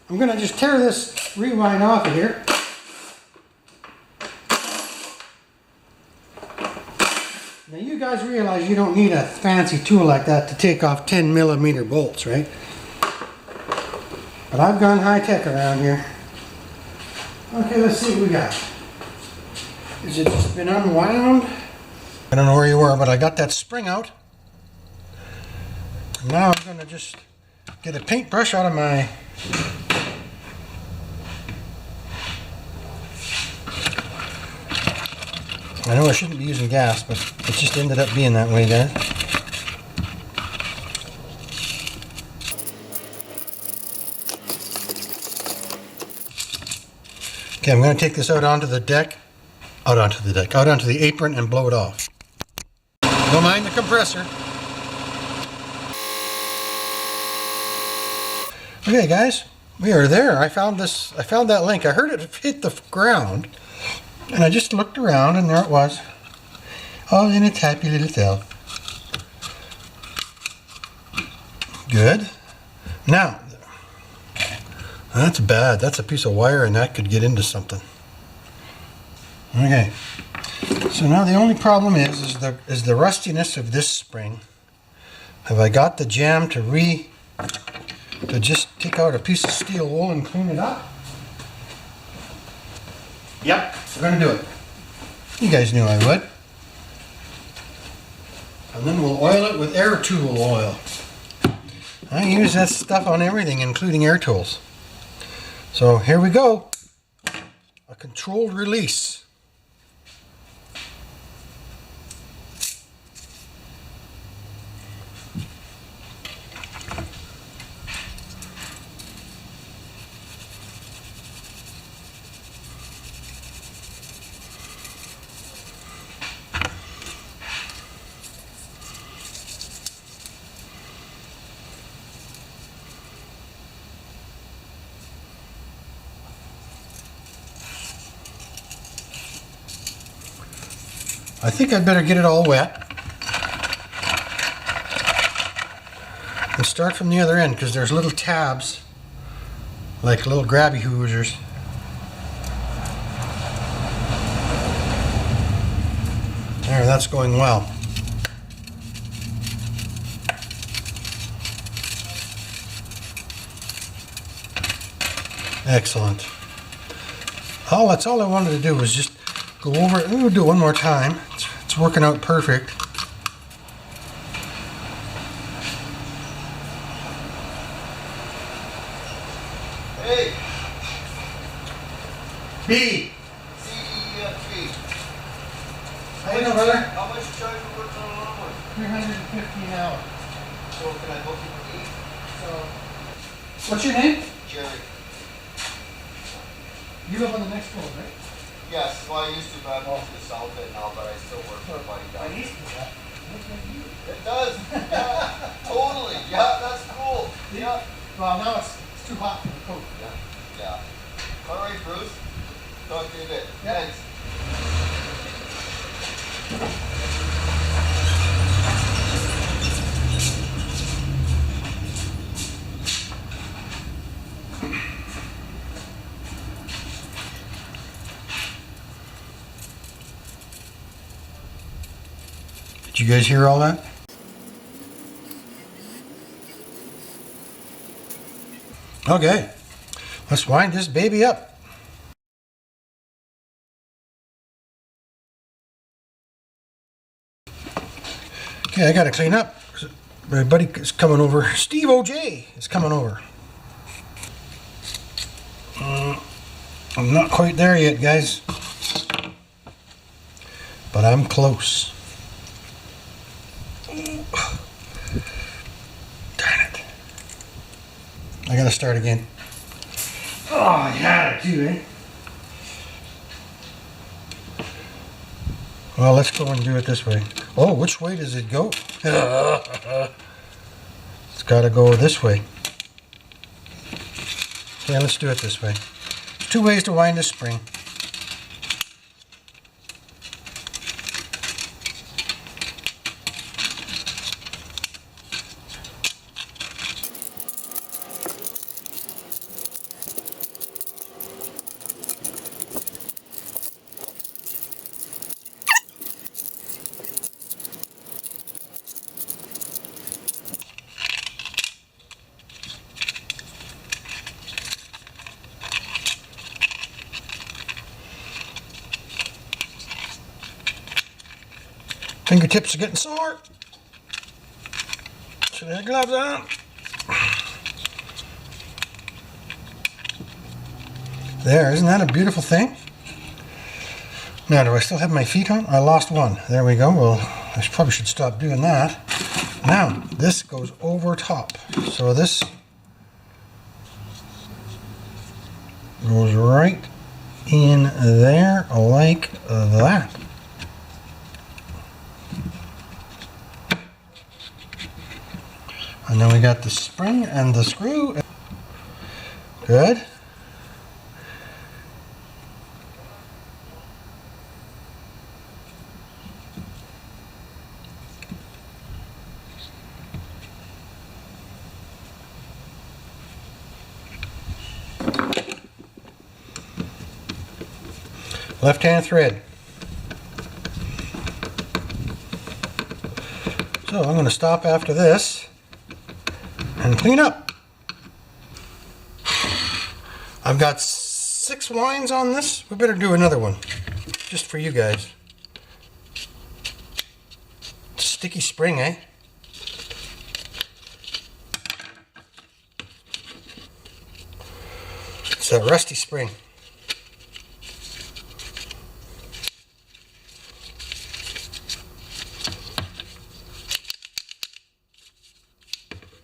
I'm going to just tear this rewind off of here. Now you guys realize you don't need a fancy tool like that to take off 10mm bolts, right? But I've gone high tech around here. Okay, let's see what we got. Is it just been unwound? I don't know where you were, but I got that spring out. Now I'm going to just get a paintbrush out of my I know I shouldn't be using gas, but it just ended up being that way, guys. Okay, I'm going to take this out onto the deck, out onto the apron and blow it off. Don't mind the compressor. Okay, guys, we are there. I found that link. I heard it hit the ground. And I just looked around and there it was, all in its happy little self. Good. Now, that's bad. That's a piece of wire and that could get into something. Okay. So now the only problem is the rustiness of this spring. Have I got the jam to just take out a piece of steel wool and clean it up? Yep, we're going to do it. You guys knew I would. And then we'll oil it with air tool oil. I use that stuff on everything, including air tools. So here we go. A controlled release. I think I'd better get it all wet and start from the other end because there's little tabs like little grabby hoosers. There, that's going well. Excellent. That's all I wanted to do was just go over it. We'll do it one more time. It's working out perfect. Hey! B! C-E-F-B. How you doing, brother? How much you charge for working on a lawnmower? $350 an hour. So can I book you for 8? So, what's your name? Jerry. You live on the next floor, right? Yes, well I used to, but I moved to the south end now, but I still work for a buddy down here. It does! Yeah, totally! Yeah, that's cool! Yeah. Well, now it's too hot for the coat. Yeah. Alright, Bruce. Talk to you in a bit. Yeah. Thanks. Did you guys hear all that? Okay, let's wind this baby up. Okay, I gotta clean up. My buddy is coming over. Steve O.J. is coming over. I'm not quite there yet, guys, but I'm close. Darn it. I gotta start again. Oh, I had it too, eh? Well, let's go and do it this way. Oh, which way does it go? It's gotta go this way. Okay, let's do it this way. There's 2 ways to wind a spring. Fingertips are getting sore. Should I have gloves on? There, isn't that a beautiful thing? Now, do I still have my feet on? I lost one. There we go. Well, I probably should stop doing that. Now, this goes over top. So this goes right in there like that. And then we got the spring and the screw. Good. Left-hand thread. So I'm going to stop after this and clean up. I've got 6 lines on this. We better do another one just for you guys. Sticky spring, eh? It's a rusty spring.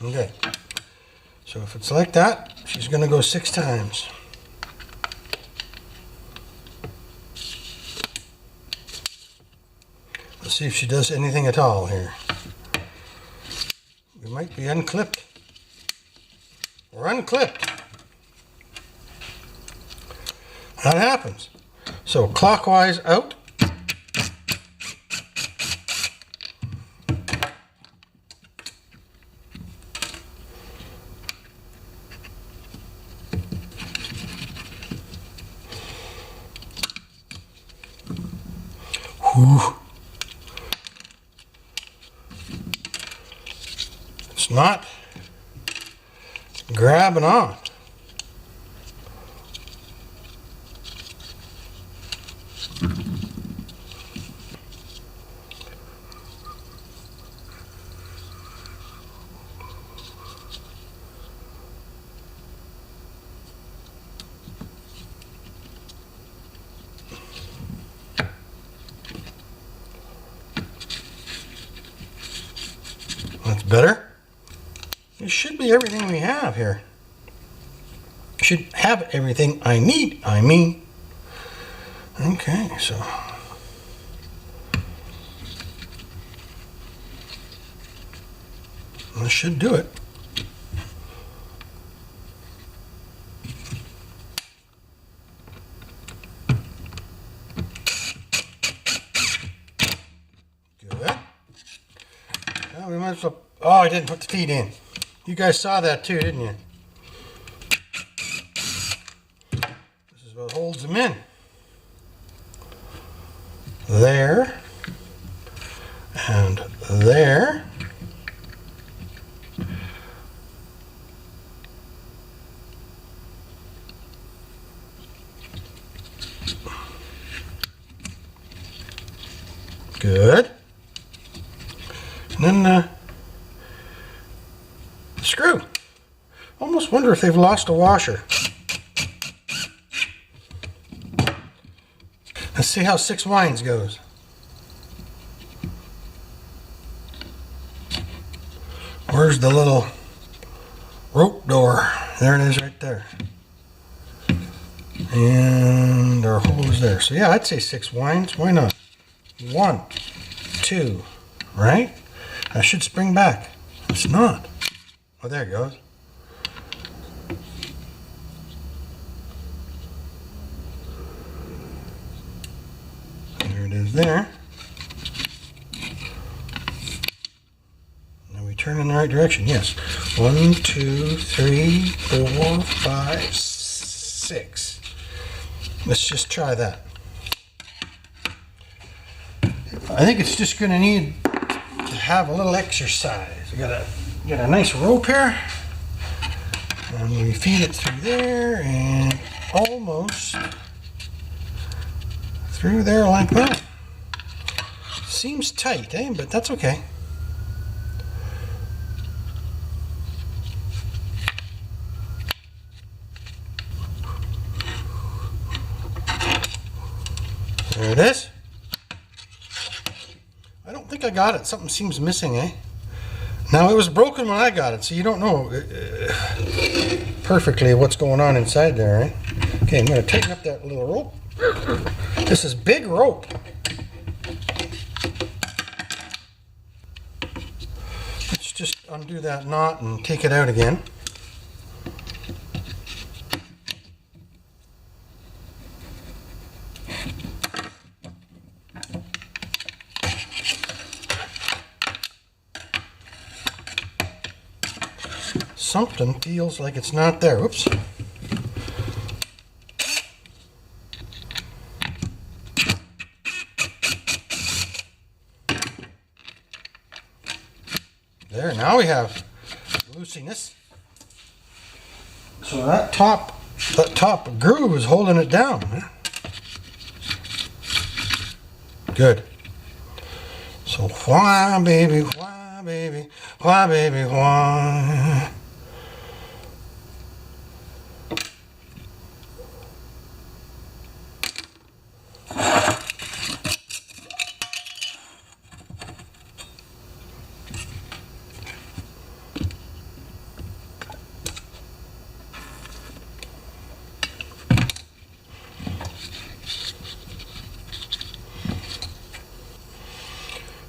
Okay, so if it's like that, she's going to go 6 times. Let's see if she does anything at all here. We might be unclipped. We're unclipped. That happens. So clockwise out. Whew. It's not grabbing on. That's better. It should be everything we have here. Should have everything I need, I mean. Okay, so. This should do it. Good. Well, we might as well. Oh, I didn't put the feet in. You guys saw that too, didn't you? This is what holds them in. There. And there. Good. And then screw. Almost wonder if they've lost a washer. Let's see how 6 winds goes. Where's the little rope door? There it is right there. And our hole is there. So yeah, I'd say 6 winds. Why not? 1, 2, right? I should spring back. It's not. Oh, there it goes. There it is there. Now we turn in the right direction. Yes. 1, 2, 3, 4, 5, 6. Let's just try that. I think it's just going to need to have a little exercise. We gotta get a nice rope here, and we feed it through there and almost through there like that. seems tight, eh? But that's okay. There it is. I don't think I got it. Something seems missing, eh? Now, it was broken when I got it, so you don't know perfectly what's going on inside there, eh? Okay, I'm going to tighten up that little rope. This is big rope. Let's just undo that knot and take it out again. Something feels like it's not there. Oops. There, now we have loosiness. So that top groove is holding it down. Huh? Good. So why, baby, why, baby, why, baby, why?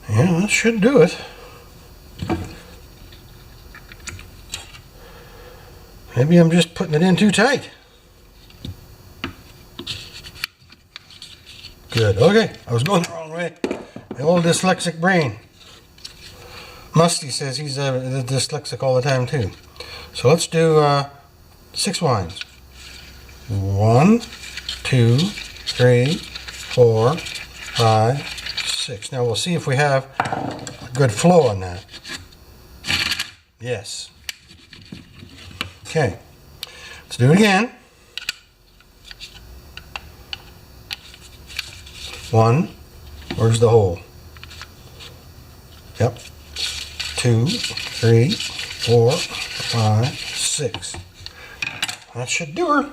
Yeah, that should do it. Maybe I'm just putting it in too tight. Good. Okay, I was going the wrong way. The old dyslexic brain. Musty says he's dyslexic all the time too. So let's do 6 winds. 1, 2, 3, 4, 5, 6. Now we'll see if we have a good flow on that. Yes. Okay. Let's do it again. 1. Where's the hole? Yep. 2, 3, 4, 5, 6. That should do her.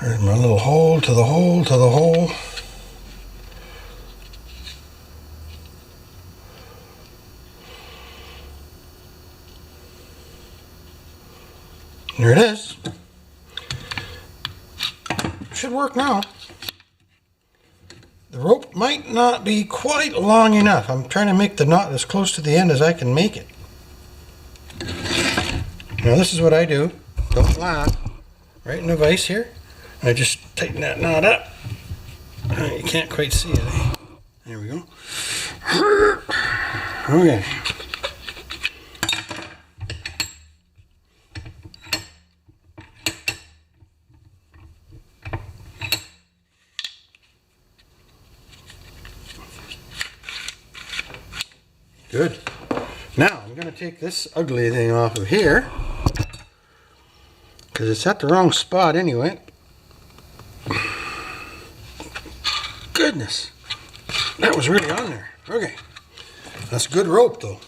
There's my little hole to the hole to the hole. There it is. Should work now. The rope might not be quite long enough. I'm trying to make the knot as close to the end as I can make it. Now this is what I do. Don't laugh. Right in the vise here. I just tighten that knot up. You can't quite see it. Eh? There we go. Okay. Good. Now I'm going to take this ugly thing off of here because it's at the wrong spot anyway. Goodness, that was really on there. Okay, that's good rope though.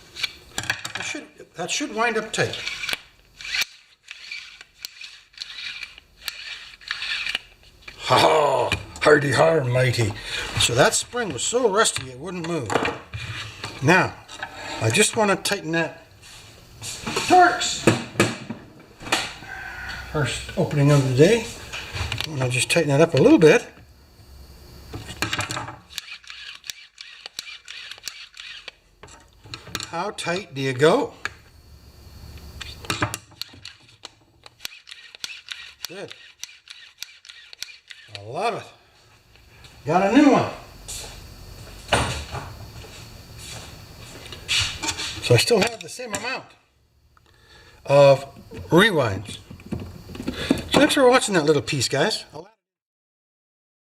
That should wind up tight. Ha! Hardy har, mighty. So that spring was so rusty it wouldn't move. Now, I just want to tighten that Torx. First opening of the day. I'm going to just tighten it up a little bit. How tight do you go? Good. I love it. Got a new one. So I still have the same amount of rewinds. So thanks for watching that little piece, guys.